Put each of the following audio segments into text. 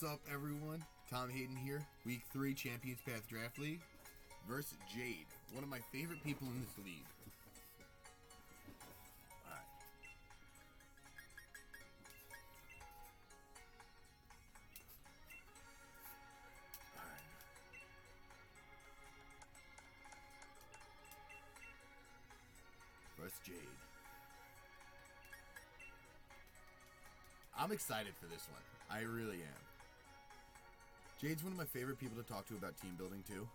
What's up, everyone? Tom Hayden here. Week 3 Champions Path Draft League versus Jade, one of my favorite people in this league. Alright. Alright. Versus Jade. I'm excited for this one. I really am. Jade's one of my favorite people to talk to about team building, too.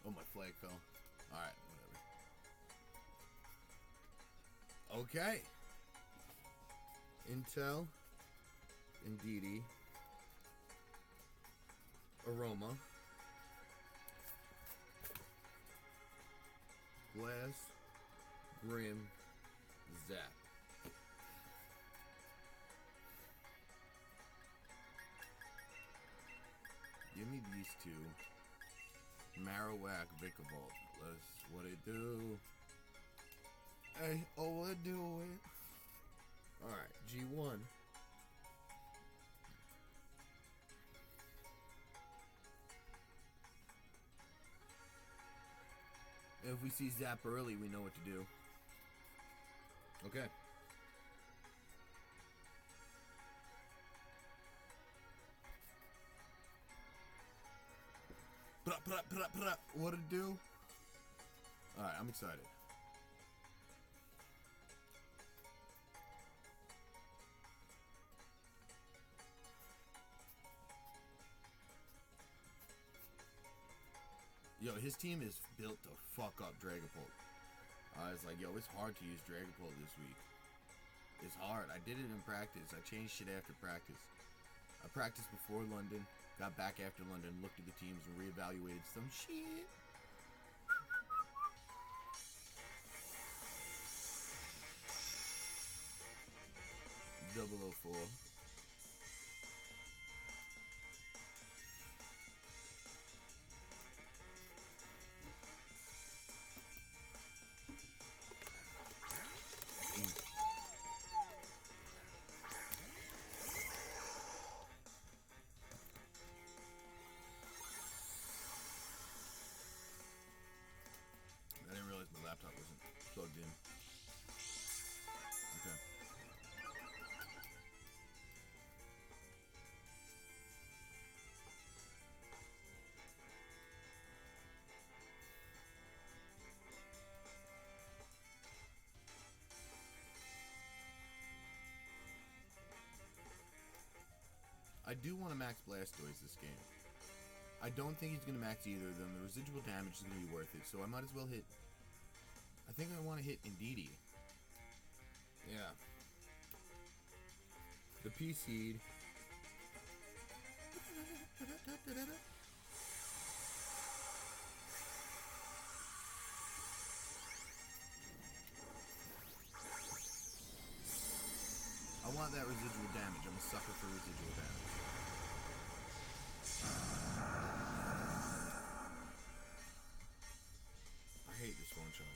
Oh, my flag fell. Alright, whatever. Okay. Intel. Indeedy. Aroma. Glass. Grim. Zap. Give me these two. Marowak, Vicavolt. That's what it do. Hey, oh, what do it? Alright, G1. If we see Zap early, we know what to do. Okay. What to do? Alright, I'm excited. Yo, his team is built to fuck up Dragapult. I was like, yo, it's hard to use Dragapult this week. It's hard. I did it in practice. I changed shit after practice. I practiced before London, got back after London, looked at the teams, and reevaluated some shit. 004. I didn't realize my laptop wasn't plugged in. Okay. I do want to max Blastoise this game. I don't think he's going to max either of them. The residual damage is going to be worth it, so I might as well hit... I think I want to hit Indeedy. Yeah. The P-Seed. I want that residual damage. I'm a sucker for residual damage. I hate this phone charger.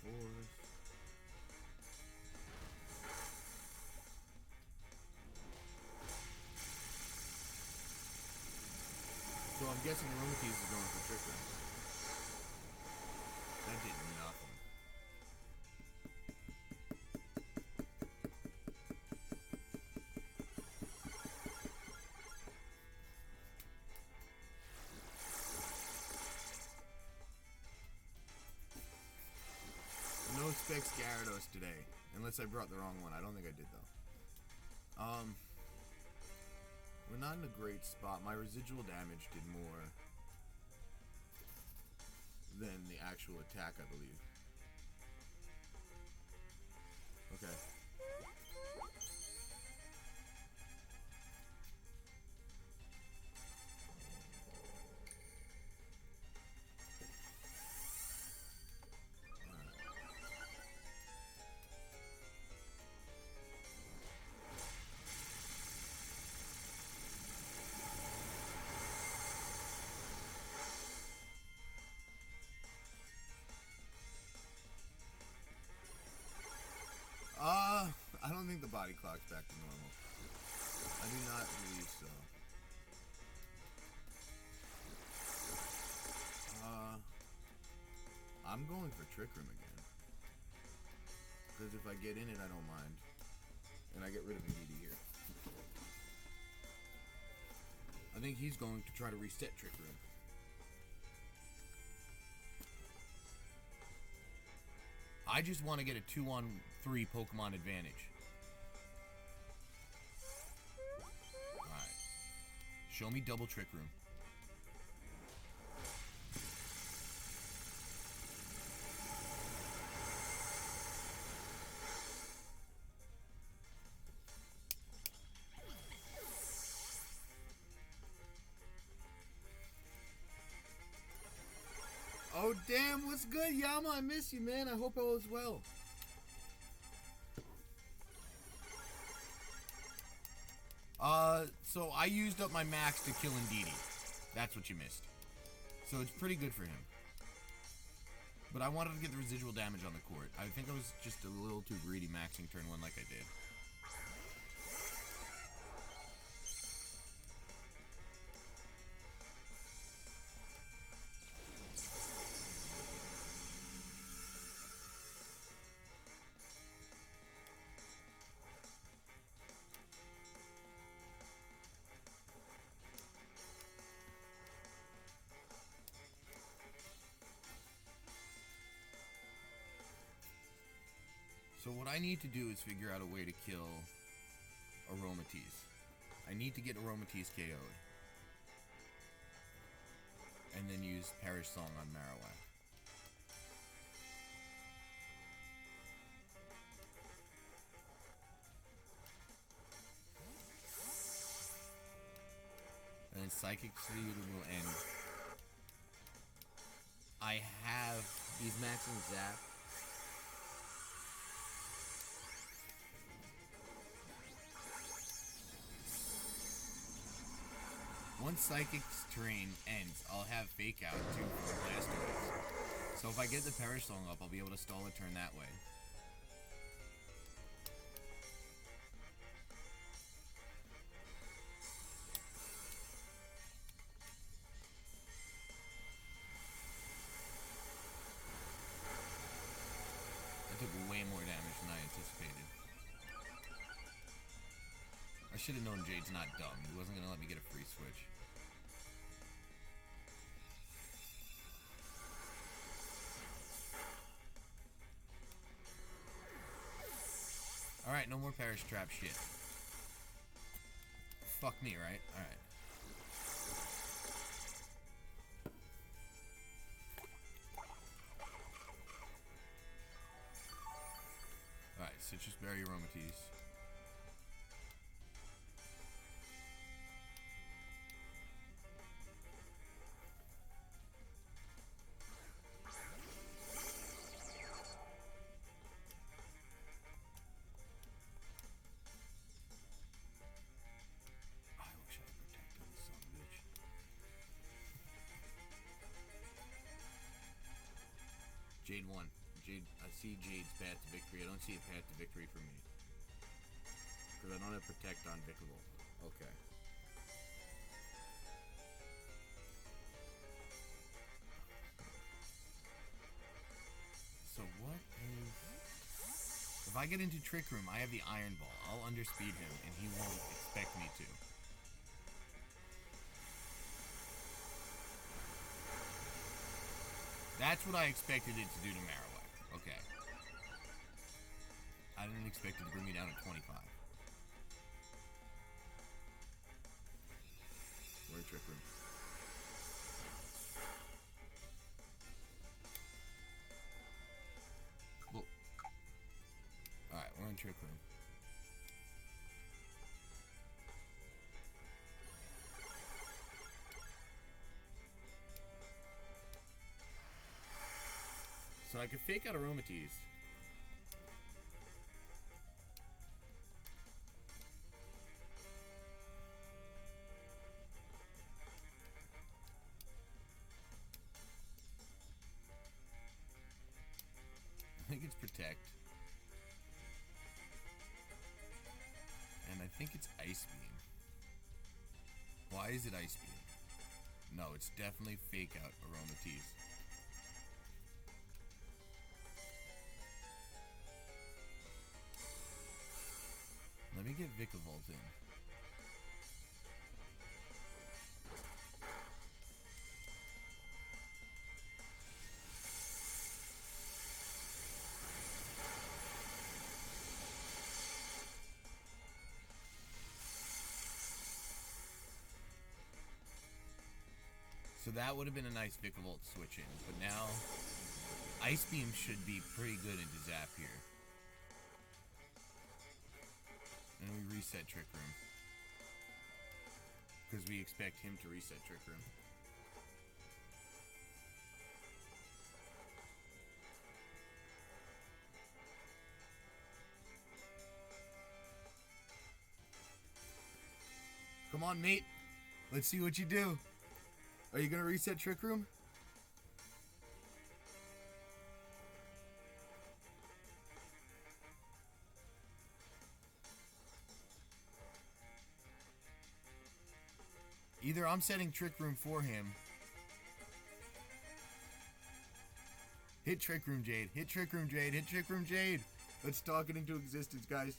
Force. So I'm guessing Aromatisse is going for Trick Room. That did nothing. No Specs Gyarados today, unless I brought the wrong one. I don't think I did though. We're not in a great spot. My residual damage did more than the actual attack, I believe. Okay. I'm going for Trick Room again. Because if I get in it, I don't mind. And I get rid of Indeedee here. I think he's going to try to reset Trick Room. I just want to get a 2-on-3 Pokemon advantage. Alright. Show me double Trick Room. Oh, damn, what's good, Yama? I miss you, man. I hope all is well. So I used up my max to kill Indeedee. That's what you missed. So it's pretty good for him. But I wanted to get the residual damage on the court. I think I was just a little too greedy maxing turn 1 like I did. So what I need to do is figure out a way to kill Aromatisse. I need to get Aromatisse KO'd. And then use Perish Song on Marowak. And then Psychic Seed will end. I have... He's maxing Zap. Once Psychic's terrain ends, I'll have Fake Out too for Blastoise. So if I get the Perish Song up, I'll be able to stall a turn that way. I took way more damage than I anticipated. I should have known Jade's not dumb. He wasn't going to let me get a free switch. Alright, no more Perish Trap shit. Fuck me, right? Alright. Alright, Citrus Berry Aromatisse. Jade won. Jade, I see Jade's path to victory. I don't see a path to victory for me. Because I don't have Protect on Vicable. Okay. So what is... If I get into Trick Room, I have the Iron Ball. I'll underspeed him, and he won't expect me to. That's what I expected it to do to Marowak. Okay. I didn't expect it to bring me down to 25. We're in Trick Room. Cool. Alright, we're in Trick Room. So I could Fake Out Aromatisse. I think it's Protect. And I think it's Ice Beam. Why is it Ice Beam? No, it's definitely Fake Out Aromatisse. Vikavolt in. So that would have been a nice Vikavolt switch in, but now Ice Beam should be pretty good into Zap here. And we reset Trick Room. Because we expect him to reset Trick Room. Come on, mate. Let's see what you do. Are you going to reset Trick Room? Either I'm setting Trick Room for him. Hit Trick Room, Jade. Hit Trick Room, Jade. Hit Trick Room, Jade. Let's talk it into existence, guys.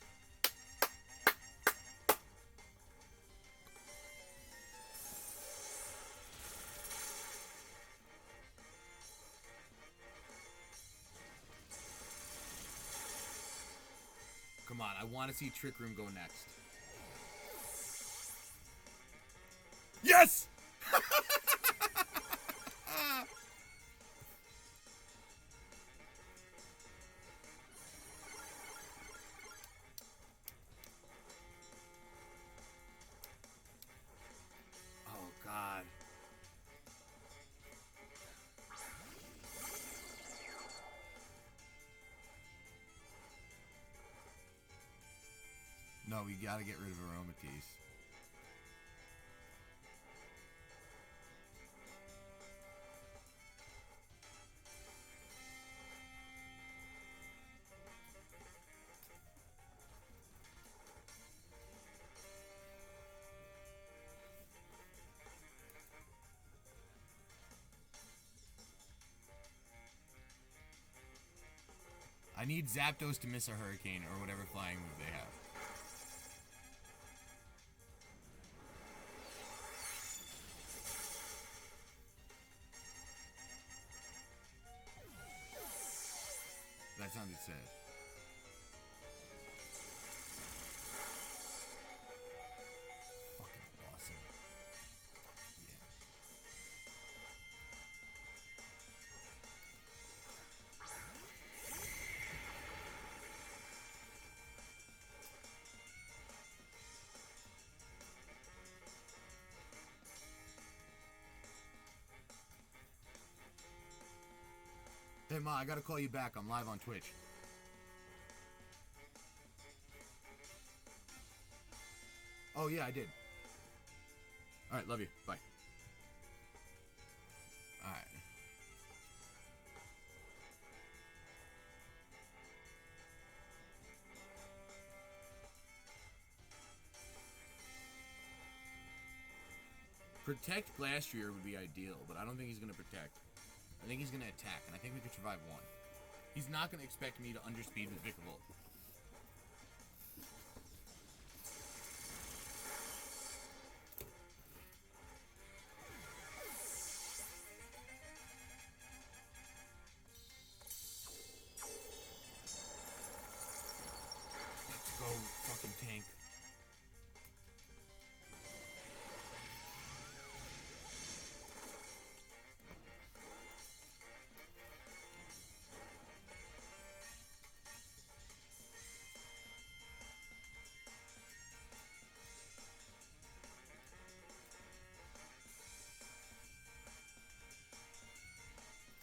Come on, I want to see Trick Room go next. Yes! Oh, God. No, we gotta get rid of Aromatisse. I need Zapdos to miss a Hurricane or whatever flying move they have. That sounded sad. Fucking awesome. Yeah. Hey, Ma, I gotta call you back. I'm live on Twitch. Oh, yeah, I did. Alright, love you. Bye. Alright. Protect Glastrier would be ideal, but I don't think he's gonna protect. I think he's going to attack, and I think we could survive one. He's not going to expect me to underspeed with Vikavolt. Let's go, fucking tank.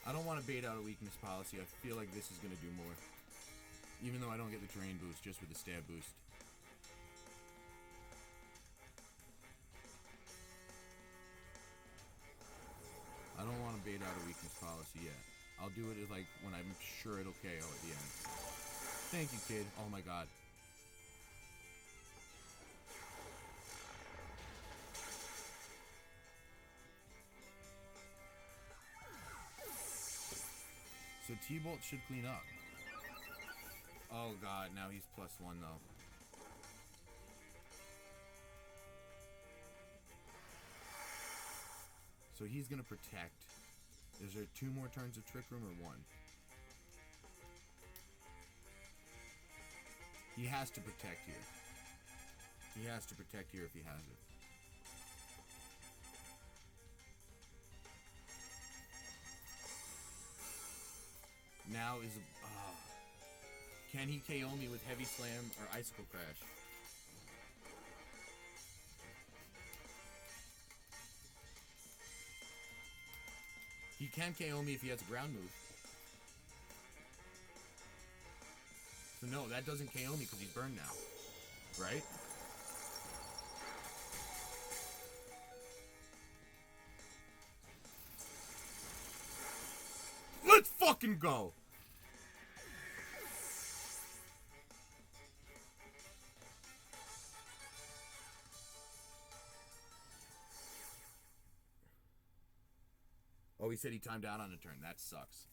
I don't want to bait out a weakness policy. I feel like this is going to do more. Even though I don't get the terrain boost, just with the stab boost. I don't want to bait out a weakness policy yet. I'll do it like when I'm sure it'll KO at the end. Thank you, kid. Oh my god. So T-Bolt should clean up. Oh god, now he's +1 though. So he's gonna protect. Is there 2 more turns of Trick Room or 1? He has to protect here. He has to protect here if he has it. Now is a... can he KO me with Heavy Slam or Icicle Crash? He can KO me if he has a ground move. So no, that doesn't KO me because he's burned now. Right? Let's fucking go! Oh, he said he timed out on a turn. That sucks.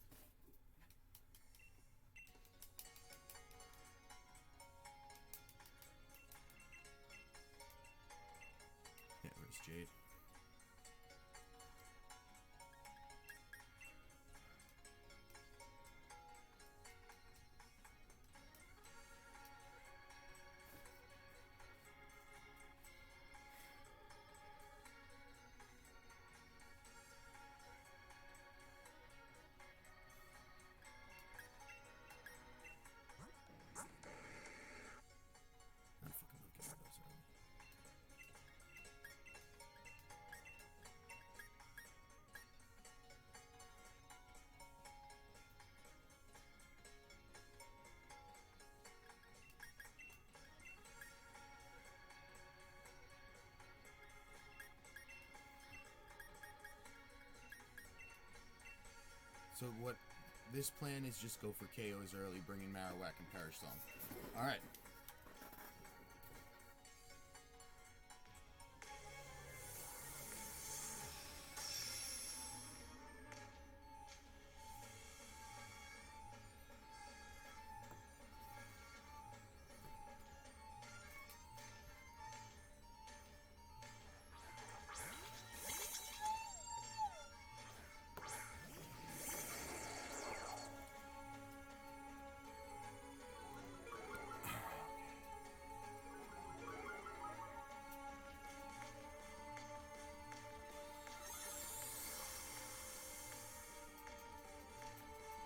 Yeah, where's Jade? I fucking love Gyarados early. So what this plan is, just go for KOs early, bring in Marowak and Perish Song. Alright.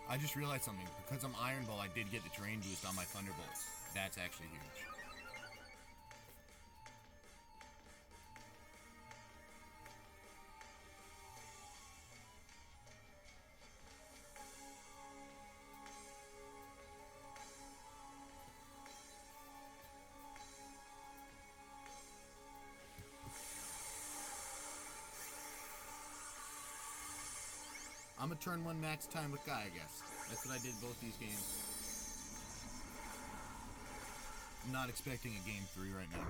I just realized something. Because I'm Iron Ball, I did get the terrain boost on my Thunderbolts. That's actually huge. I'm a turn 1 max time with Guy, I guess. That's what I did both these games. I'm not expecting a game 3 right now.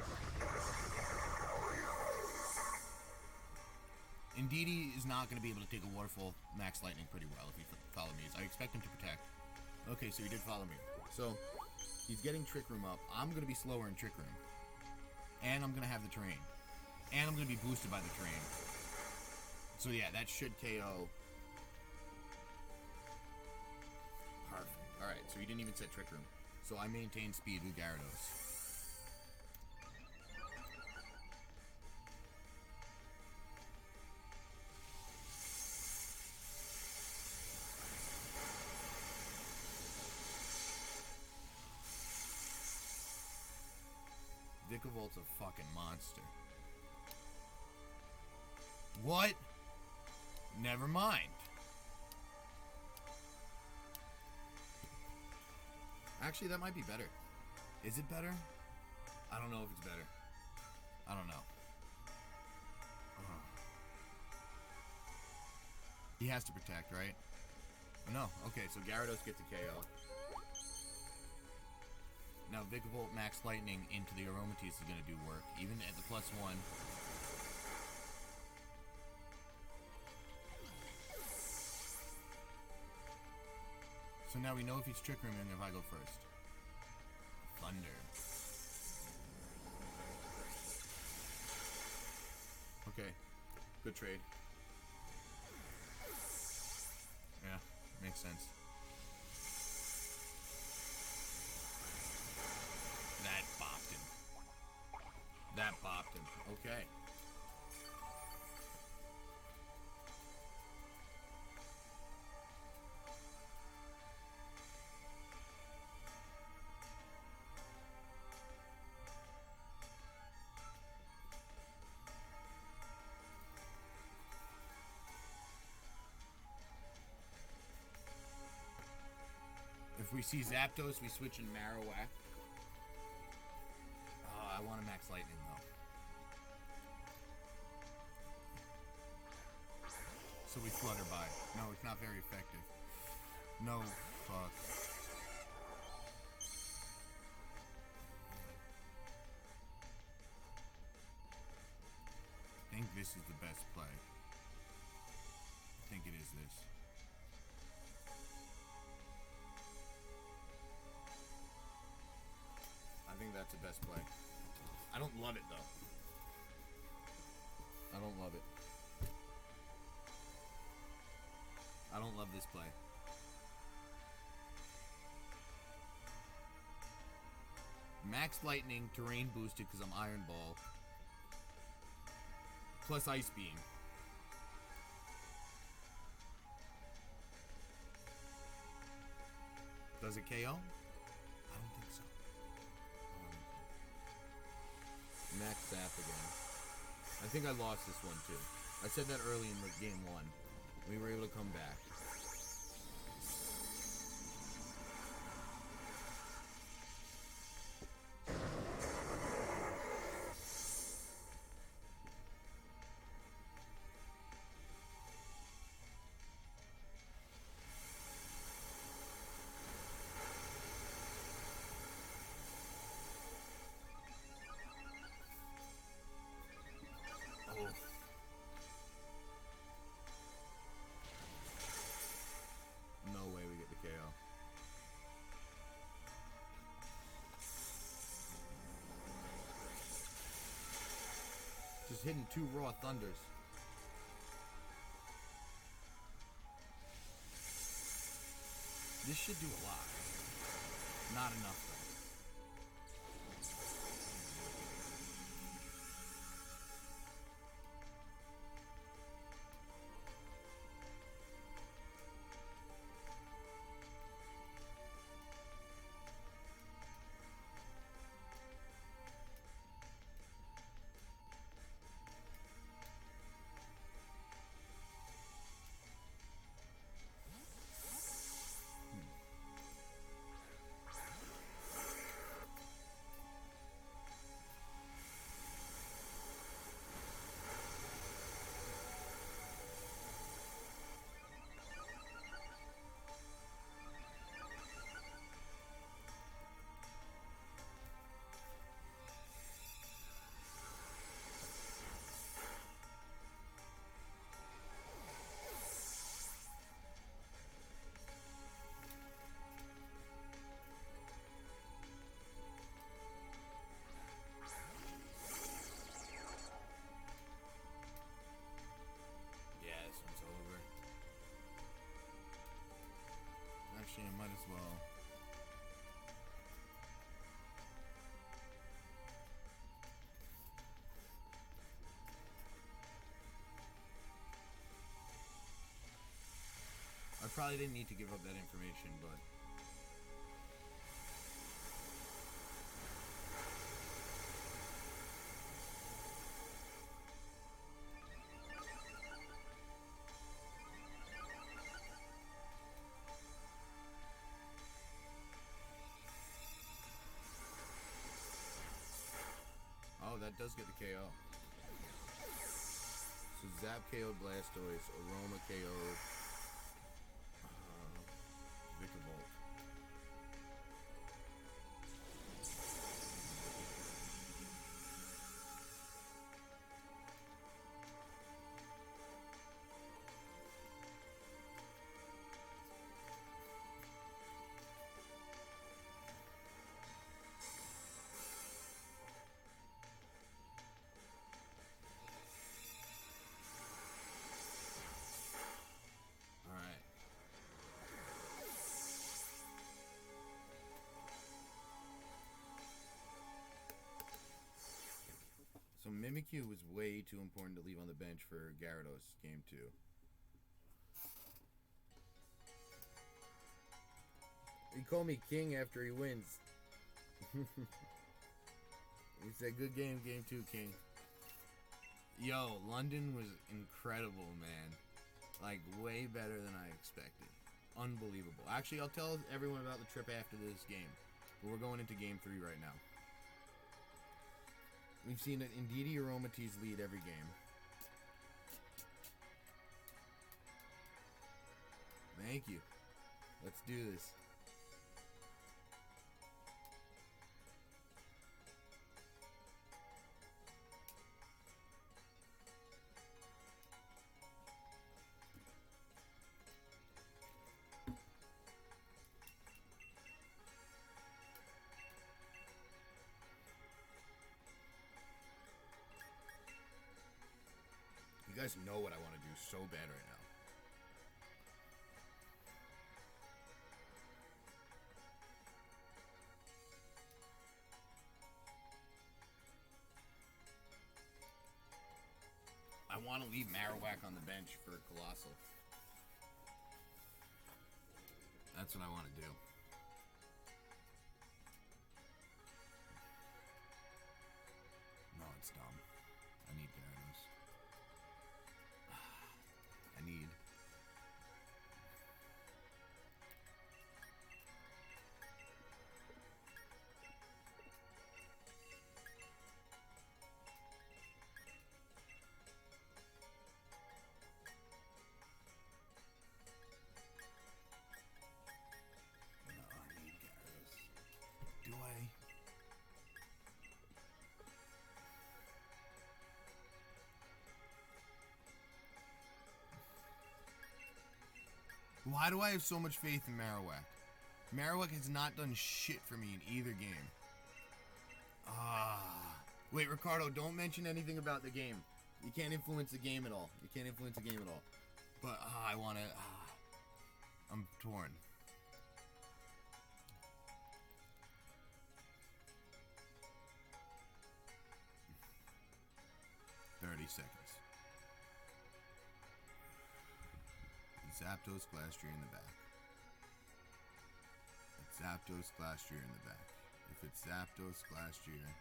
Indeedee is not going to be able to take a Waterfall max lightning pretty well if he follow me. I expect him to protect. Okay, so he did follow me. So, he's getting Trick Room up. I'm going to be slower in Trick Room. And I'm going to have the terrain. And I'm going to be boosted by the terrain. So yeah, that should KO. Perfect. Alright, so he didn't even set Trick Room. So I maintain speed with Gyarados. Vikavolt a fucking monster. What? Never mind. Actually, that might be better. Is it better? I don't know if it's better. I don't know. He has to protect, right? No. Okay, so Gyarados gets a KO. Now Vikavolt Max Lightning into the Aromatisse is going to do work, even at the +1. So now we know if he's Trick Rooming if I go first. Thunder. Okay. Good trade. makes sense. That bopped him. That bopped him. Okay. If we see Zapdos, we switch in Marowak. I want to max Lightning, though. So we Flutter by. No, it's not very effective. No, fuck. I think this is the best play. I think it is this. I think that's the best play. I don't love it, though. I don't love it. I don't love this play. Max Lightning, terrain boosted because I'm Iron Ball. Plus Ice Beam. Does it KO? I don't think so. Max Zap again. I think I lost this one too. I said that early in the game one. We were able to come back. No way we get the KO. Just hitting 2 raw thunders. This should do a lot. Not enough though. Actually, I might as well. I probably didn't need to give up that information, but... Oh, that does get the KO. So Zap KO'd Blastoise, Aroma KO'd Vikavolt. Mimikyu was way too important to leave on the bench for Gyarados game 2. He called me king after he wins. He said, good game, game 2, king. Yo, London was incredible, man. Like, way better than I expected. Unbelievable. Actually, I'll tell everyone about the trip after this game. But we're going into game 3 right now. We've seen an Indeedee Aromatisse lead every game. Thank you. Let's do this. You guys know what I want to do so bad right now. I want to leave Marowak on the bench for Colossal. That's what I want to do. No, it's dumb. I need Gyarados. I need... Do I? Why do I have so much faith in Marowak? Marowak has not done shit for me in either game. Wait, Ricardo, don't mention anything about the game. You can't influence the game at all. You can't influence the game at all. But I want to... I'm torn. Seconds. Zapdos, Glastrier in the back. It's Zapdos, Glastrier in the back. If it's Zapdos, Glastrier...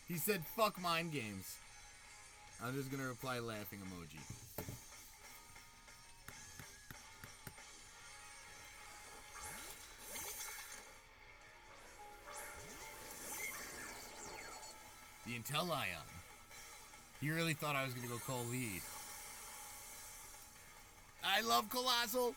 He said, fuck mind games. I'm just gonna reply laughing emoji. The Inteleon. He really thought I was gonna go call lead. I love Colossal.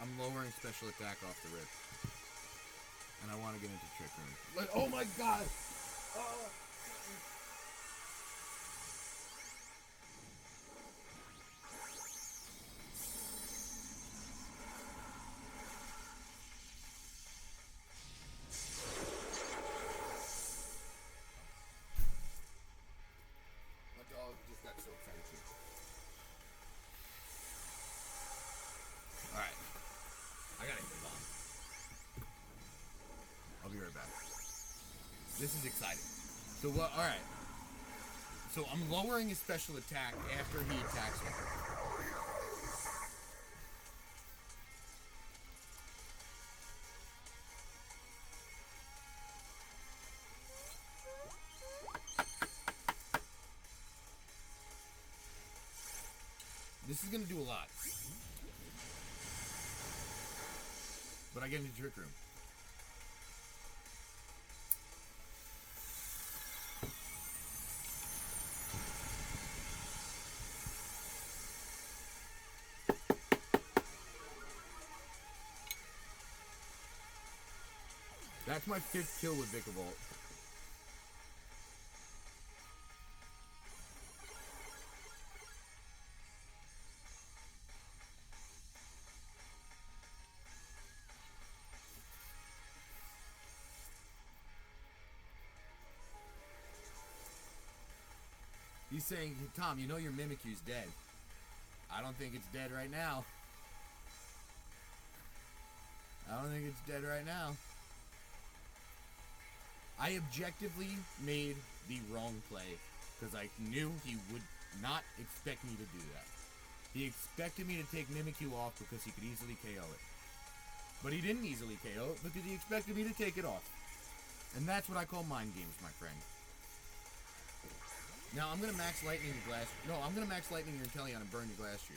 I'm lowering special attack off the rip. And I want to get into Trick Room. Like, oh my god! Oh. My dog just got so excited too. Alright. I gotta move on. I'll be right back. This is exciting. So what? Alright. So I'm lowering his special attack after he attacks me. This is going to do a lot. But I get into Trick Room. That's my 5th kill with Vikavolt. He's saying, Tom, you know your Mimikyu's dead. I don't think it's dead right now. I don't think it's dead right now. I objectively made the wrong play because I knew he would not expect me to do that. He expected me to take Mimikyu off because he could easily KO it. But he didn't easily KO it because he expected me to take it off. And that's what I call mind games, my friend. Now, I'm going to max lightning your glass... No, I'm going to max lightning your Inteleon and burn your glass shear.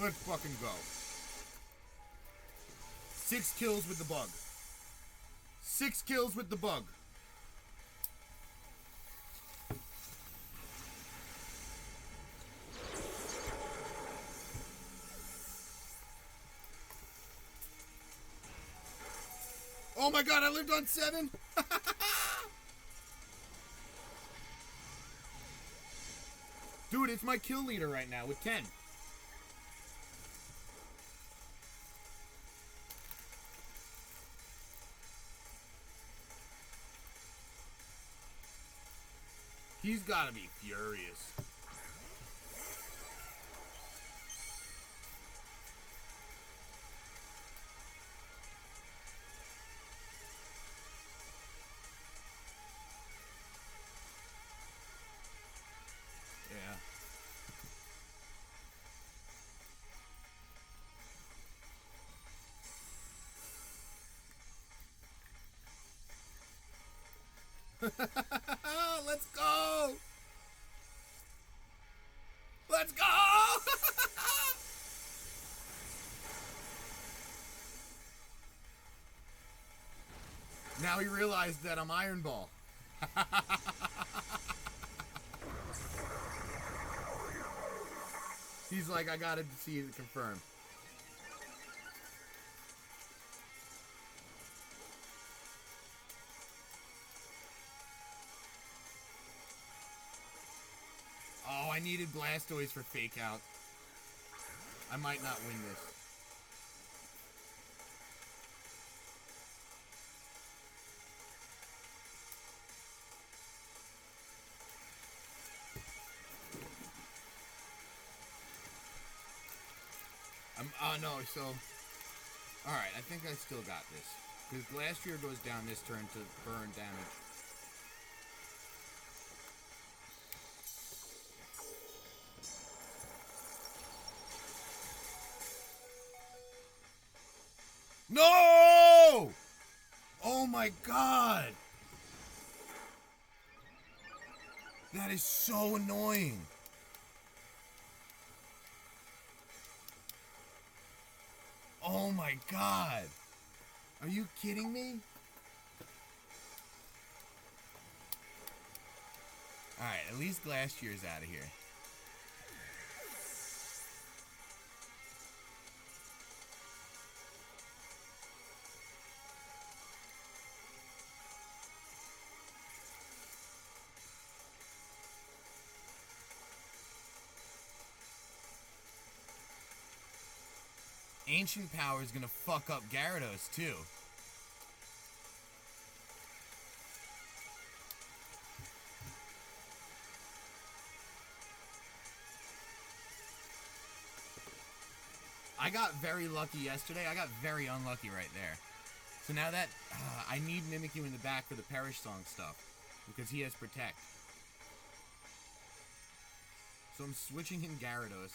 Let's fucking go. 6 kills with the bug. 6 kills with the bug. Oh my god, I lived on 7? Dude, it's my kill leader right now with 10. He's gotta be furious. Yeah. Let's go! Let's go! Now he realized that I'm Iron Ball. He's like, I gotta see it confirmed. Oh, I needed Blastoise for fake out. I might not win this. No, so... Alright, I think I still got this. Because Glastrier goes down this turn to burn damage. No! Oh my god! That is so annoying. Oh my god. Are you kidding me? Alright, at least Glastier's out of here. Ancient Power is gonna fuck up Gyarados too. I got very lucky yesterday. I got very unlucky right there. So now that I need Mimikyu in the back for the Perish Song stuff because he has Protect. So I'm switching in Gyarados.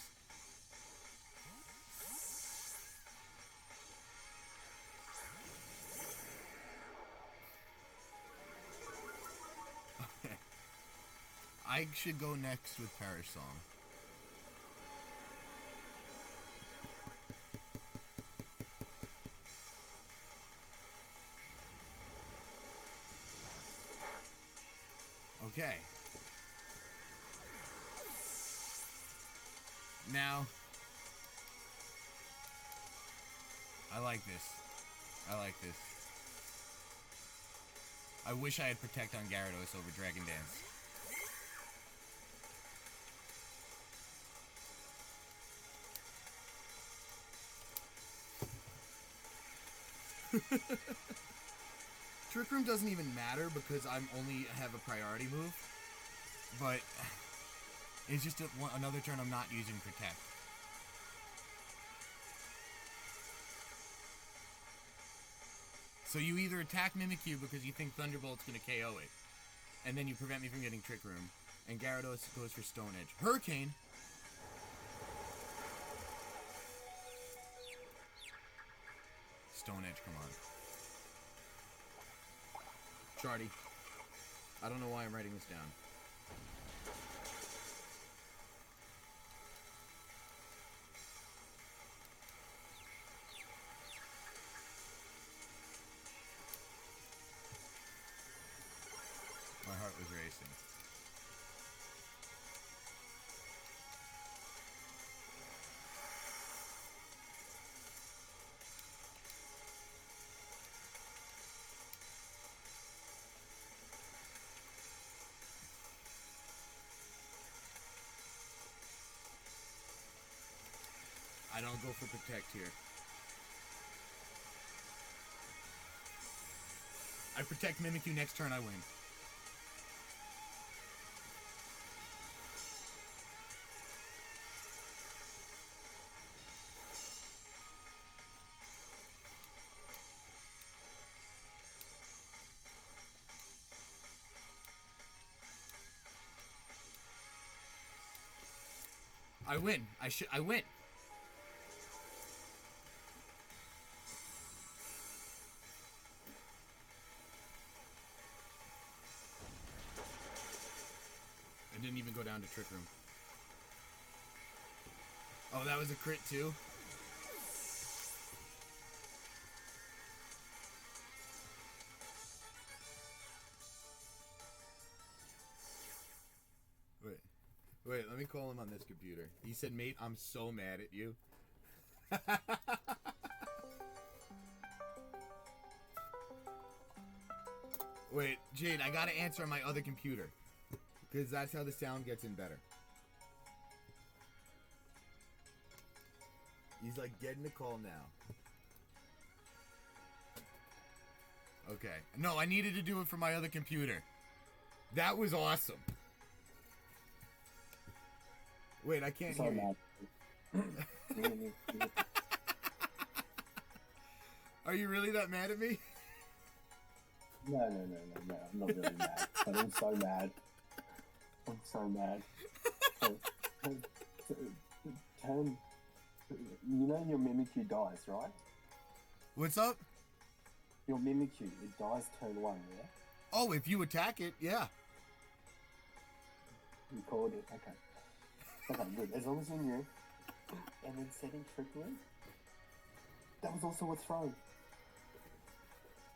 Okay. I should go next with Perish Song. Okay. Now, I like this. I like this. I wish I had Protect on Gyarados over Dragon Dance. Trick Room doesn't even matter because I'm only have a priority move, but it's just another turn I'm not using Protect. So you either attack Mimikyu because you think Thunderbolt's going to KO it, and then you prevent me from getting Trick Room, and Gyarados goes for Stone Edge. Hurricane! Stone Edge, come on. Chardy. I don't know why I'm writing this down. My heart was racing. I don't go for Protect here. I Protect Mimikyu next turn, I win. I win. I win. I didn't even go down to Trick Room. Oh, that was a crit too? Wait, let me call him on this computer. He said, mate, I'm so mad at you. Wait, Jade, I gotta answer on my other computer. Because that's how the sound gets in better. He's like, getting the call now. Okay. No, I needed to do it for my other computer. That was awesome. Wait, I can't hear you. Are you really that mad at me? No, I'm not really mad. But I'm so mad. I'm so mad. Turn, you know your Mimikyu dies, right? What's up? Your Mimikyu, it dies turn 1, yeah? Oh, if you attack it, yeah. You called it, okay. Okay, good. As long as you knew. And then setting Trick Room. That was also a throw.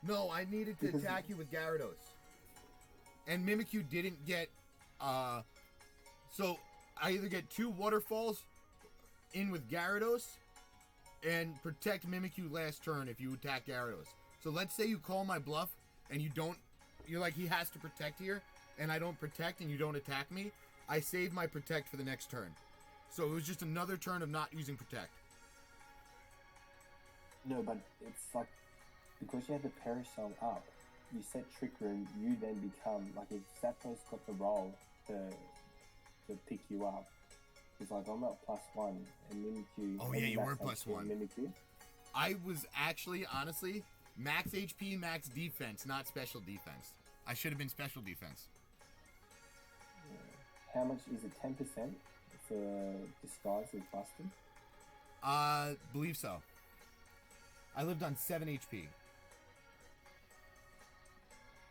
No, I needed to attack you with Gyarados. And Mimikyu didn't get, so I either get 2 waterfalls in with Gyarados and protect Mimikyu last turn if you attack Gyarados. So let's say you call my bluff and you don't, you're like, he has to protect here, and I don't protect and you don't attack me. I save my Protect for the next turn. So it was just another turn of not using Protect. No, but it's like, because you had the Perish Song up, you set Trick Room, you then become, like if Zapdos got the roll to pick you up, because like I'm at +1 and Mimikyu. Oh, and yeah, you max were HP +1. Mimikyu. I was actually, honestly, max HP, max defense, not special defense. I should have been special defense. Yeah. How much is it? 10% for disguise with busted? Believe so. I lived on 7 HP.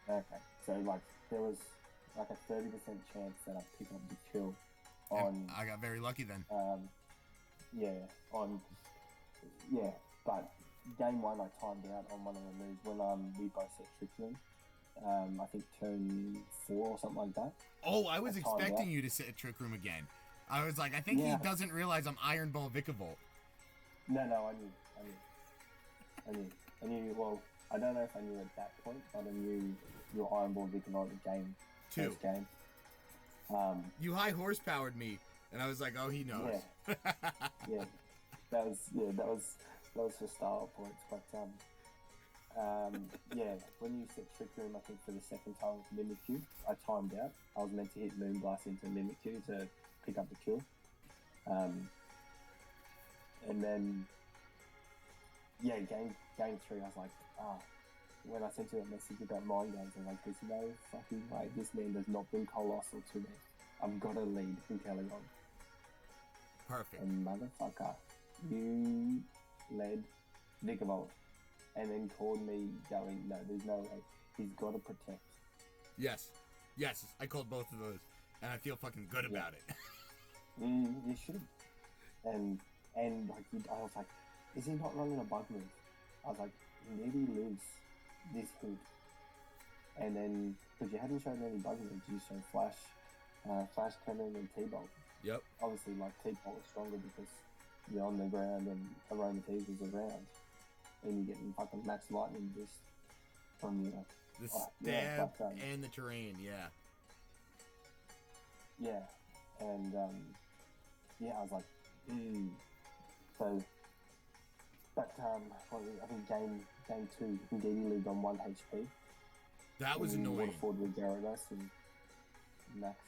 Okay, so like there was like a 30% chance that I'd pick up the kill on. I got very lucky then. But game 1 I timed out on one of the moves when we both set Trick Room. I think turn 4 or something like that. Oh, I was expecting you to set a Trick Room again. I was like, I think he doesn't realize I'm Iron Ball Vikavolt. No, I knew. Well, I don't know if I knew at that point, but I knew your Iron Ball Vikavolt game. 2. First game. You high horsepowered me, and I was like, oh, he knows. Yeah, that was for style points, but when you set Trick Room, I think for the second time with Mimikyu, I timed out. I was meant to hit Moonblast into Mimikyu to pick up the kill, and then game 3, I was like, when I sent you a message about mind games, I'm like, there's no fucking way this man does not bring Colossal to me. I've got a lead in Telegon. Perfect. And motherfucker, you led Vikavolt and then called me going, no, there's no way. He's got to protect. Yes, I called both of those, and I feel fucking good about it. You should. And like, I was like, is he not running a bug move? I was like, maybe he lives this hint. And then, because you hadn't shown any bug moves, you showed Flash Cannon and T-Bolt. Yep. Obviously, like, T-Bolt was stronger because you're on the ground and Aromatisse was around. And you're getting fucking max lightning boost from you. The stab and the terrain, yeah. Yeah. And, I was like, So, but, I think game 2, Ngidi lived on 1 HP. That was annoying. Waterford with Gyarados and max.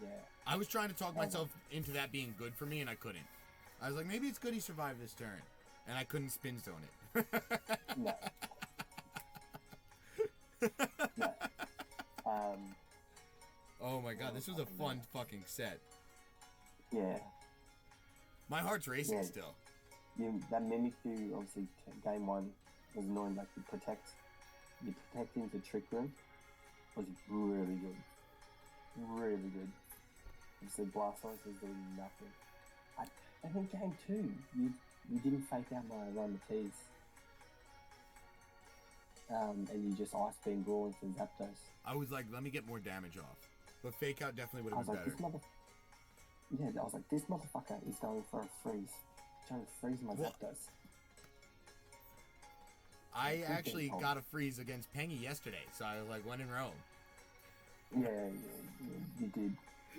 Yeah. I was trying to talk myself into that being good for me, and I couldn't. I was like, maybe it's good he survived this turn. And I couldn't spin zone it. No. No. Oh my god, this was a fun fucking set. Yeah. My heart's racing still. That Mimikyu, obviously, game 1 was annoying. Like, you protect into Trick Room was really good. Really good. Obviously, Blastoise was doing nothing. I think game 2, you didn't fake out my Aromatisse. And you just Ice Beam Brawl into Zapdos. I was like, let me get more damage off. But fake out definitely would have been better. I was like, this motherfucker is going for a freeze. Trying to freeze my Zapdos. I actually got a freeze against Pengy yesterday, so I was like, when in Rome. Yeah, you did.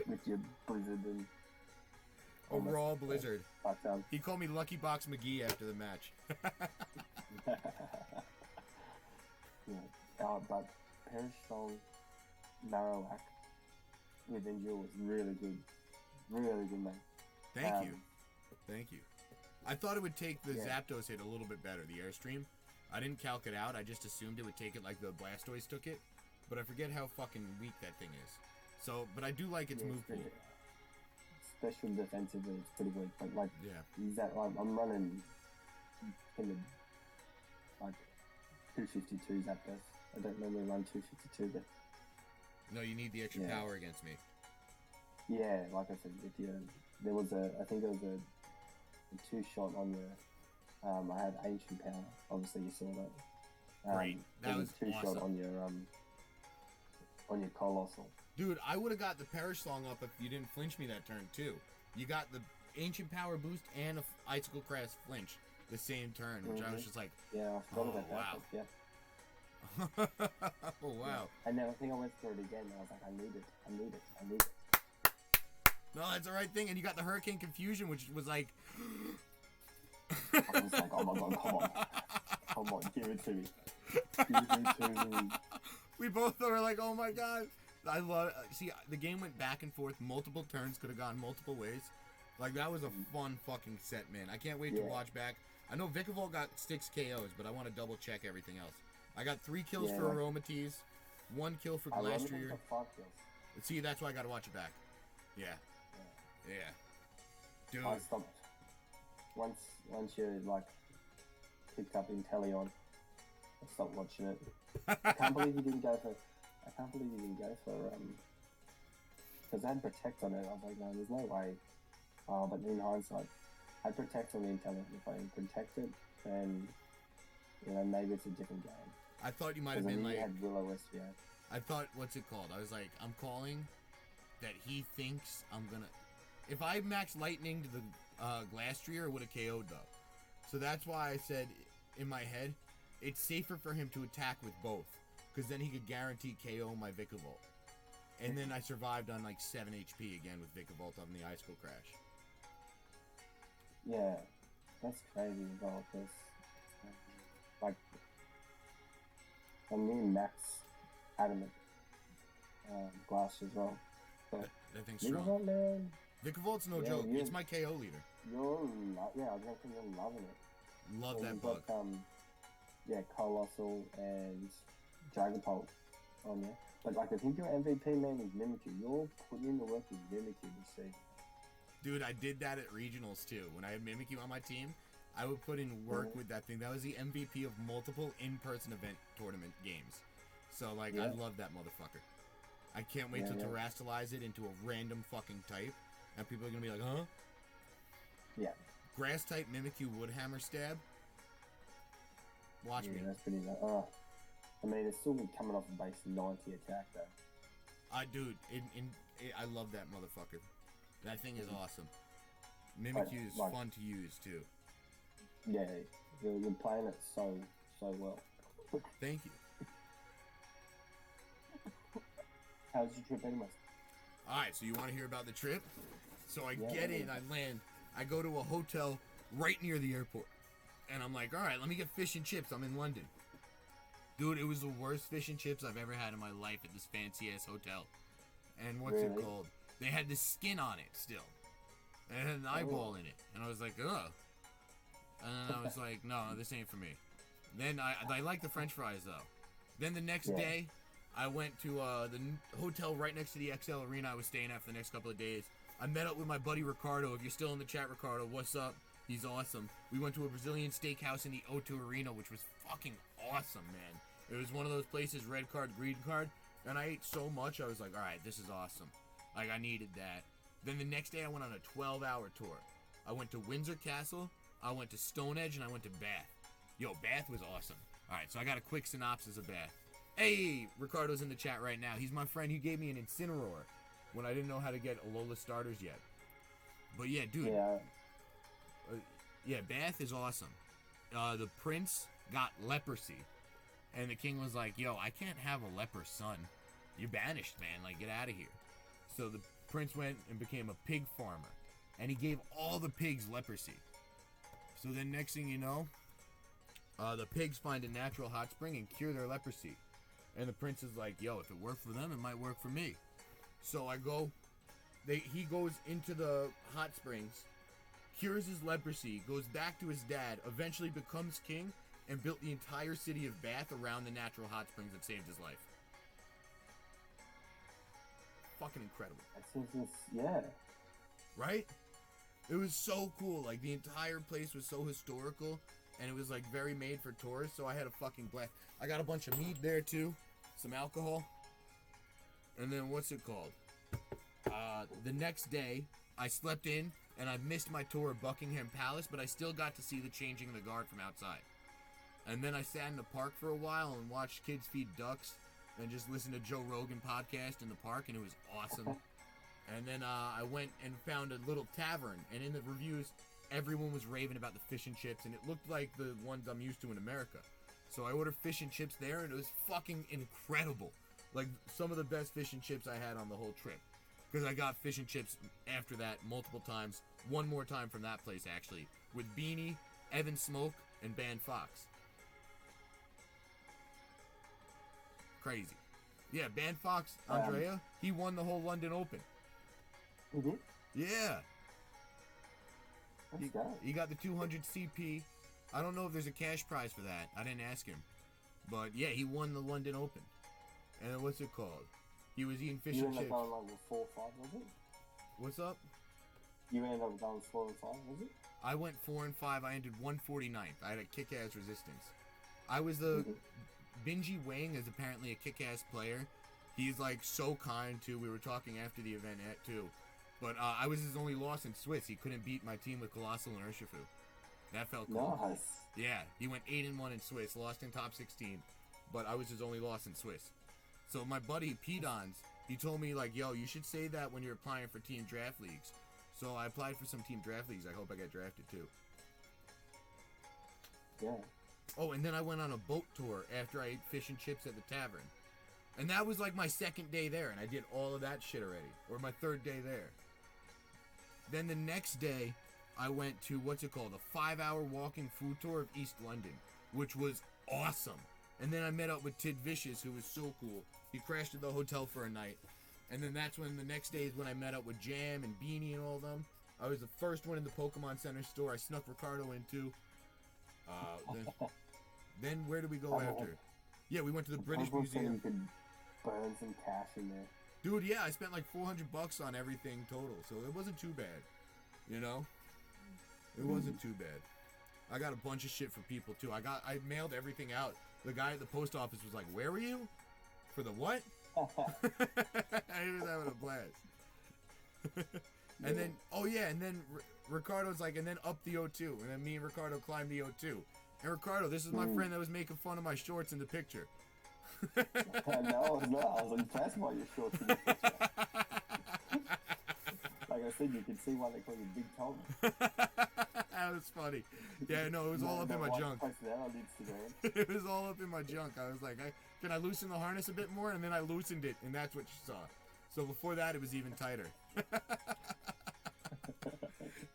With your Blizzard and... A raw Blizzard. But, he called me Lucky Box McGee after the match. But Perish Song Marowak with Endure was really good. Really good, man. Thank you. I thought it would take the Zapdos hit a little bit better, the Airstream. I didn't calc it out. I just assumed it would take it like the Blastoise took it. But I forget how fucking weak that thing is. So, but I do like its move pool. Special defensively, it's pretty weak. But like, is that like I'm running in the like 252 Zapdos. I don't normally run 252, but no, you need the extra power against me. Yeah, like I said, there was I think there was a 2-shot on your. I had Ancient Power. Obviously, you saw that. Great, that was a 2-shot awesome. On your Colossal. Dude, I would have got the Perish Song up if you didn't flinch me that turn too. You got the Ancient Power boost and a Icicle Crest flinch the same turn, which I was just like, yeah, I forgot about that. Yeah. Oh wow. And then I think I went through it again. I was like, I need it. No, that's the right thing. And you got the Hurricane Confusion, which was like... I was like, oh my god, come on, give it to me. We both were like, oh my god. I love. See, the game went back and forth. Multiple turns could have gone multiple ways. Like that was a fun fucking set, man. I can't wait to watch back. I know Vikavolt got 6 KOs, but I want to double check everything else. I got 3 kills for Aromatisse, 1 kill for Glastrier. See, that's why I got to watch it back. Yeah. Dude. I stopped once you like picked up Inteleon. I stopped watching it. I can't believe you didn't go for. Because I had Protect on it. I was like, no, there's no way. But in hindsight, I Protect on the Inteleon. If I Protect it, then maybe it's a different game. I thought you might have been like. You had Will-O-Wisp, yeah. I thought, what's it called? I was like, I'm calling that he thinks I'm gonna. If I max Lightning to the Glastrier, it would have KO'd though. So that's why I said in my head, it's safer for him to attack with both, because then he could guarantee KO my Vikavolt. And then I survived on like 7 HP again with Vikavolt on the Icicle Crash. Yeah, that's crazy about this. Like, I'm near max Adamant Glass as well. But that thing's strong. Man. Vikavolt's no joke. It's my KO leader. I was gonna say you're loving it. Love that bug. Colossal and Dragapult on there. But like, I think your MVP man is Mimikyu. You're putting in the work with Mimikyu this season. Dude, I did that at regionals too. When I had Mimikyu on my team, I would put in work with that thing. That was the MVP of multiple in-person event tournament games. So like, I love that motherfucker. I can't wait to terrestrialize it into a random fucking type, and people are gonna be like, huh? Yeah. Grass type Mimikyu Woodhammer Stab. Watch me. That's pretty nice. I mean, it's still coming off a base 90 attack though. Dude, I love that motherfucker. That thing is awesome. Mimikyu is fun to use too. Yeah, you're playing it so well. Thank you. How's your trip anyways? Alright, so you want to hear about the trip? So I get in, I land, I go to a hotel right near the airport. And I'm like, alright, let me get fish and chips. I'm in London. Dude, it was the worst fish and chips I've ever had in my life at this fancy-ass hotel. And what's it called? They had the skin on it still. And it had an eyeball in it. And I was like, ugh. And then I was like, no, this ain't for me. Then I like the french fries, though. Then the next day, I went to the hotel right next to the XL Arena I was staying at for the next couple of days. I met up with my buddy Ricardo. If you're still in the chat, Ricardo, what's up? He's awesome. We went to a Brazilian steakhouse in the O2 Arena, which was fucking awesome, man. It was one of those places, red card, green card. And I ate so much, I was like, alright, this is awesome. Like, I needed that. Then the next day, I went on a 12-hour tour. I went to Windsor Castle, I went to Stonehenge, and I went to Bath. Yo, Bath was awesome. Alright, so I got a quick synopsis of Bath. Hey, Ricardo's in the chat right now. He's my friend. He gave me an Incineroar when I didn't know how to get Alola starters yet. But yeah, dude. Yeah, Bath is awesome. The prince got leprosy. And the king was like, yo, I can't have a leper son. You're banished, man. Like, get out of here. So the prince went and became a pig farmer. And he gave all the pigs leprosy. So then next thing you know, the pigs find a natural hot spring and cure their leprosy. And the prince is like, yo, if it worked for them, it might work for me. So I go, he goes into the hot springs, cures his leprosy, goes back to his dad, eventually becomes king, and built the entire city of Bath around the natural hot springs that saved his life. Fucking incredible. Yeah. Right? It was so cool. Like, the entire place was so historical, and it was, like, very made for tourists, so I had a fucking blast. I got a bunch of meat there, too. Some alcohol. And then, what's it called? The next day, I slept in, and I missed my tour of Buckingham Palace, but I still got to see the changing of the guard from outside. And then I sat in the park for a while and watched kids feed ducks and just listened to Joe Rogan podcast in the park, and it was awesome. And then I went and found a little tavern, and in the reviews, everyone was raving about the fish and chips, and it looked like the ones I'm used to in America. So I ordered fish and chips there, and it was fucking incredible. Like, some of the best fish and chips I had on the whole trip. Because I got fish and chips after that multiple times. One more time from that place, actually. With Beanie, Evan Smoke, and Ban Fox. Crazy. Yeah, Band Fox Andrea. He won the whole London Open. Mm-hmm. Yeah. Let's go. He got the 200 CP. I don't know if there's a cash prize for that. I didn't ask him. But yeah, he won the London Open. And then what's it called? He was eating fish You and ended chips. up going like with 4 or 5, was it? What's up? You ended up going 4 and 5, was it? I went 4 and 5. I ended 149th. I had a kick-ass resistance. I was the Benji Wang is apparently a kick-ass player. He's like so kind too. We were talking after the event too. But I was his only loss in Swiss. He couldn't beat my team with Colossal and Urshifu. That felt cool. Nice. Yeah, he went 8-1 in Swiss, lost in top 16, but I was his only loss in Swiss. So my buddy Pedons, he told me like, yo, you should say that when you're applying for team draft leagues. So I applied for some team draft leagues. I hope I get drafted too. Yeah. Oh, and then I went on a boat tour after I ate fish and chips at the tavern. And that was like my second day there, and I did all of that shit already. Or my third day there. Then the next day, I went to, what's it called? A 5-hour walking food tour of East London, which was awesome. And then I met up with Tid Vicious, who was so cool. He crashed at the hotel for a night. And then that's when the next day is when I met up with Jam and Beanie and all of them. I was the first one in the Pokemon Center store. I snuck Ricardo in too. Then where did we go after? Yeah, we went to the British Museum. You could burn some cash in there. Dude, yeah, I spent like $400 on everything total, so it wasn't too bad. You know? It wasn't too bad. I got a bunch of shit for people too. I mailed everything out. The guy at the post office was like, "Where were you? For the what?" I was having a blast. And then, oh yeah, and then Ricardo's like, and then up the O2. And then me and Ricardo climbed the O2. And Ricardo, this is my friend that was making fun of my shorts in the picture. No, I was not. I was impressed by your shorts in the picture. Like I said, you can see why they call you Big Tom. That was funny. Yeah, no, it was all up in my junk. Post that on Instagram. It was all up in my junk. I was like, can I loosen the harness a bit more? And then I loosened it, and that's what you saw. So before that, it was even tighter.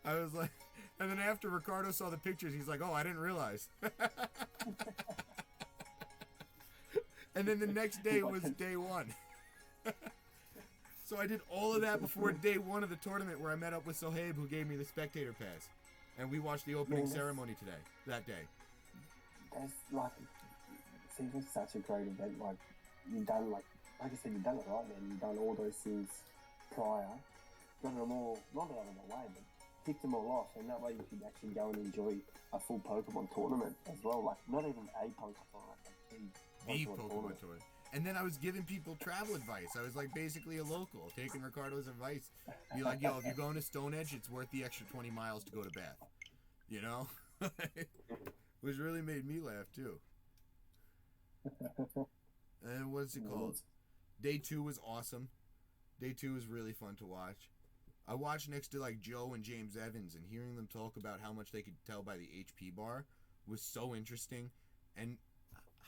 I was like, and then after Ricardo saw the pictures, he's like, "Oh, I didn't realize." And then the next day was day one. So I did all of that before day one of the tournament, where I met up with Sohaib, who gave me the spectator pass, and we watched the opening ceremony that day. That's like, it seems like such a great event. Like you've done, like I said, you've done it right, man. You've done all those things prior, got them all not out of the way, but picked them all off, and that way you could actually go and enjoy a full Pokemon tournament as well. Like not even a Pokemon, like the Pokemon tournament. And then I was giving people travel advice. I was like basically a local, taking Ricardo's advice. Be like, yo, if you're going to Stonehenge, it's worth the extra 20 miles to go to Bath. You know? Which really made me laugh too. And what's it called? Day 2 was awesome. Day 2 was really fun to watch. I watched next to like Joe and James Evans, and hearing them talk about how much they could tell by the HP bar was so interesting. And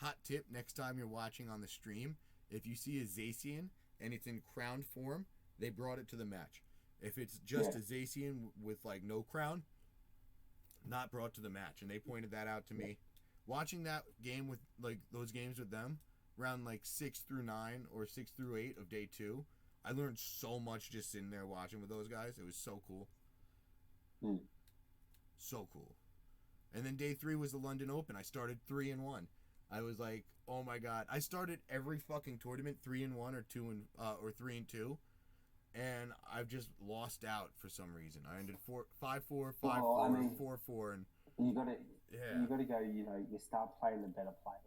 hot tip, next time you're watching on the stream, if you see a Zacian and it's in crowned form, they brought it to the match. If it's just a Zacian with like no crown, not brought to the match. And they pointed that out to me. Watching that game with like those games with them, round like 6 through 9 or 6 through 8 of day 2, I learned so much just sitting there watching with those guys. It was so cool. So cool. And then day 3 was the London Open. I started 3-1. I was like, oh my god! I started every fucking tournament 3-1 or 3-2, and I've just lost out for some reason. I ended 5-4, 5-4, 4-4, and you gotta go. You know, you start playing the better players.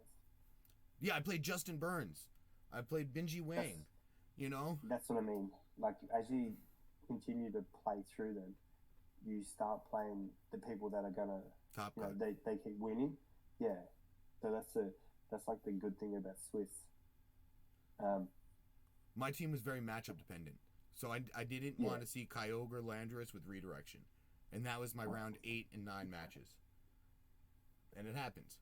Yeah, I played Justin Burns. I played Benji Wang. You know. That's what I mean. Like as you continue to play through them, you start playing the people that are gonna top. You know, they keep winning. Yeah. So that's like the good thing about Swiss. My team was very matchup dependent, so I didn't want to see Kyogre Landorus with redirection, and that was my round 8 and 9 matches, and it happens.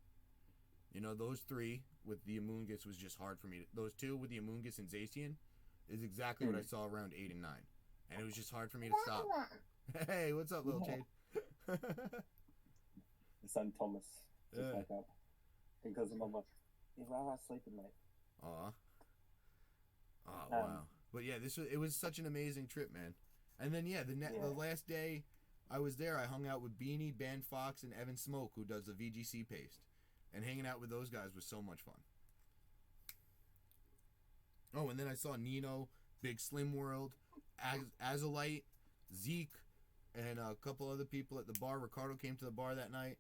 You know, those 3 with the Amoonguss was just hard for me. Those 2 with the Amoonguss and Zacian is exactly what I saw around 8 and 9, and it was just hard for me to stop. Hey, what's up, little Jade? The son Thomas just woke up. Because I'm like, he's right sleeping, mate. Aw. Oh wow! But yeah, it was such an amazing trip, man. And then the last day I was there, I hung out with Beanie, Ben Fox, and Evan Smoke, who does the VGC paste, and hanging out with those guys was so much fun. Oh, and then I saw Nino, Big Slim World, Azalite, Zeke, and a couple other people at the bar. Ricardo came to the bar that night.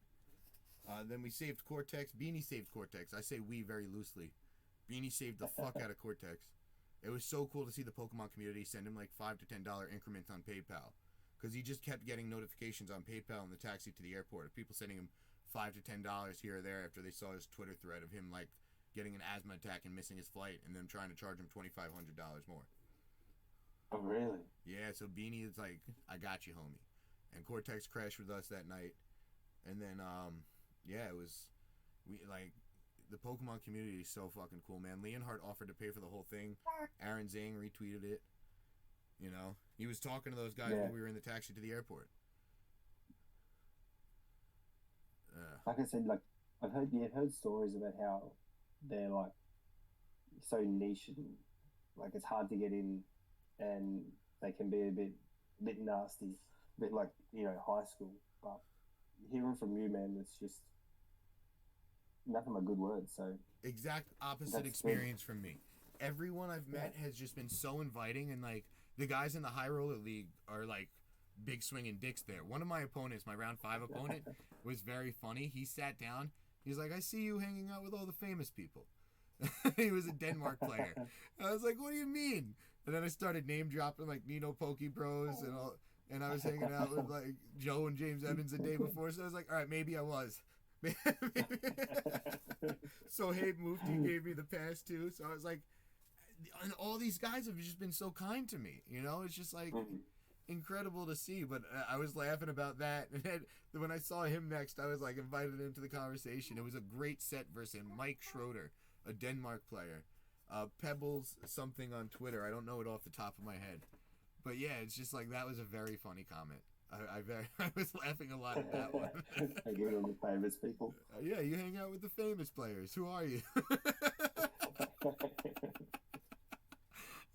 Then we saved Cortex. Beanie saved Cortex. I say we very loosely. Beanie saved the fuck out of Cortex. It was so cool to see the Pokemon community send him like $5 to $10 increments on PayPal, because he just kept getting notifications on PayPal in the taxi to the airport of people sending him $5 to $10 here or there after they saw his Twitter thread of him like getting an asthma attack and missing his flight, and them trying to charge him $2,500 more. Oh really? Yeah. So Beanie is like, I got you, homie. And Cortex crashed with us that night, and then it was the Pokemon community is so fucking cool, man. Leonhardt offered to pay for the whole thing. Aaron Zhang retweeted it. You know, he was talking to those guys when we were in the taxi to the airport. Like I said, like I've heard stories about how they're like so niche and like it's hard to get in, and they can be a bit nasty, a bit like high school. But hearing from you, man, it's just nothing but good words. So exact opposite experience from me. Everyone I've met has just been so inviting, and like the guys in the High Roller League are like big swinging dicks there. One of my opponents, my round 5 opponent, was very funny. He sat down. He's like, I see you hanging out with all the famous people. He was a Denmark player. I was like, what do you mean? And then I started name dropping like Nino Poke Bros and all, and I was hanging out with like Joe and James Evans the day before. So I was like, all right, maybe I was. So Habe Mufti gave me the pass too. So I was like, and all these guys have just been so kind to me. You know, it's just like incredible to see. But I was laughing about that. And then when I saw him next, I was like invited into the conversation. It was a great set versus him. Mike Schroeder, a Denmark player. Pebbles something on Twitter. I don't know it off the top of my head. But yeah, it's just like that was a very funny comment. I was laughing a lot at that one. Hanging out with famous people. Yeah, you hang out with the famous players. Who are you?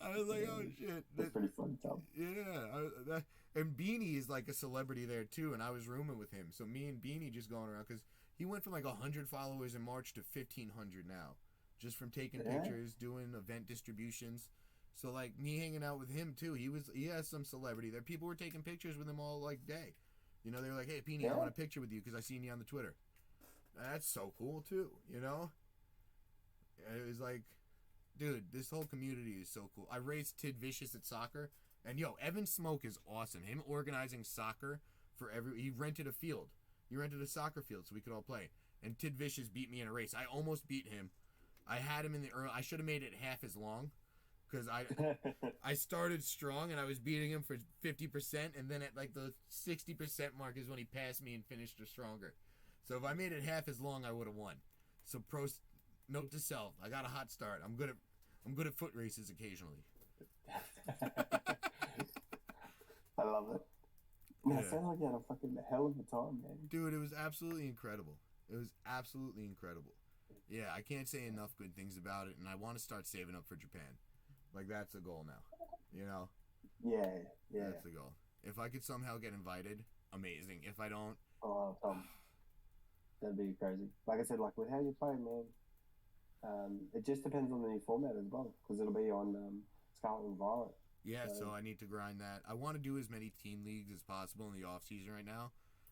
I was like, oh shit. That's pretty fun, Tom. Yeah. And Beanie is like a celebrity there too, and I was rooming with him. So me and Beanie just going around, because he went from like 100 followers in March to 1,500 now. Just from taking pictures, doing event distributions. So like me hanging out with him too, he has some celebrity there. People were taking pictures with him all like day. You know, they were like, "Hey, Peony, I want a picture with you because I seen you on the Twitter." That's so cool too. You know, it was like, dude, this whole community is so cool. I raised Tid Vicious at soccer, and Evan Smoke is awesome. Him organizing soccer for he rented a field. He rented a soccer field so we could all play. And Tid Vicious beat me in a race. I almost beat him. I had him in the early. I should have made it half as long. Because I started strong and I was beating him for 50%, and then at like the 60% mark is when he passed me and finished stronger. So if I made it half as long, I would have won. So note to self: I got a hot start. I'm good at foot races occasionally. I love it. Yeah, it sounds like you had a fucking hell of a time, man. Dude, it was absolutely incredible. It was absolutely incredible. Yeah, I can't say enough good things about it, and I want to start saving up for Japan. Like, that's the goal now, you know? Yeah. That's the goal. If I could somehow get invited, amazing. If I don't... that'd be crazy. Like I said, like, with how you play, man, it just depends on the new format as well, because it'll be on Scarlet and Violet. Yeah, so I need to grind that. I want to do as many team leagues as possible in the off-season right now,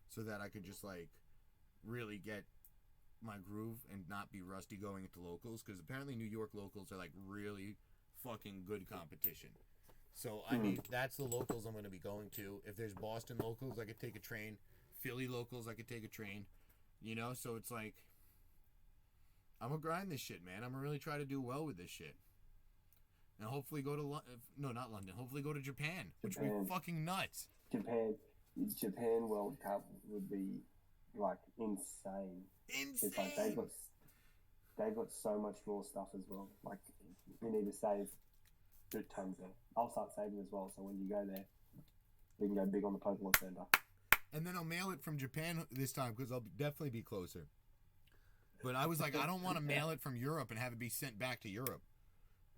so that I could just, like, really get my groove and not be rusty going into locals, because apparently New York locals are, like, really... fucking good competition. So that's the locals I'm going to be going to. If there's Boston locals, I could take a train. Philly locals, I could take a train. You know, so it's like, I'm going to grind this shit, man. I'm going to really try to do well with this shit. And hopefully go to not London. Hopefully go to Japan, which would be fucking nuts. Japan World Cup would be like insane. It's like they've got so much more stuff as well. Like, we need to save good tons there. I'll start saving as well, so when you go there, we can go big on the Pokemon Center. And then I'll mail it from Japan this time, because I'll definitely be closer. But I was like, I don't want to mail it from Europe and have it be sent back to Europe.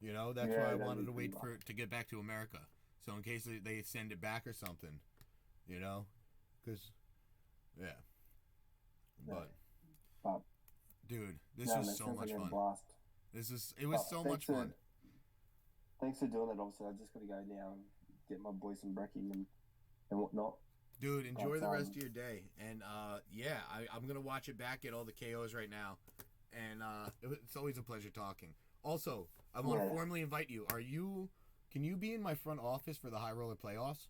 You know, that's Yeah, why I that'd wanted be to wait pretty for rough. it to get back to America. So in case they send it back or something, you know, because yeah. Yeah. But But dude, this no, was man, so sounds like much a fun. blast. It was But so much fun. thanks for doing that. Obviously, I just gotta go now and get my boys some brekking and whatnot. Dude, enjoy But the rest of your day. And yeah, I'm gonna watch it back, get all the KOs right now. And it's always a pleasure talking. Also, I want to yeah, formally invite you. Can you be in my front office for the High Roller playoffs?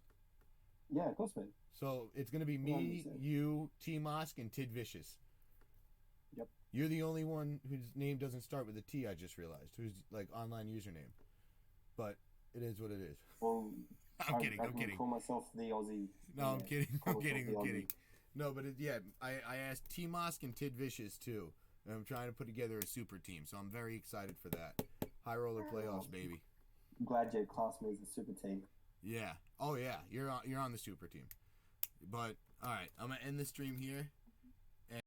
yeah, of course, man. So it's gonna be me, 100%. you, T Mosk, and Tid Vicious. Yep. You're the only one whose name doesn't start with a T. I just realized, who's like online username. But it is what it is. Well, I'm kidding. I I'm can kidding. call myself the Aussie. No, I'm kidding. Call I'm myself kidding. the I'm Aussie. kidding. No, but yeah, I asked T Mosk and Tid Vicious too. And I'm trying to put together a super team, so I'm very excited for that. High roller playoffs, baby. I'm glad your classmates are super team. Yeah. Oh yeah, you're on the super team. But all right, I'm gonna end the stream here.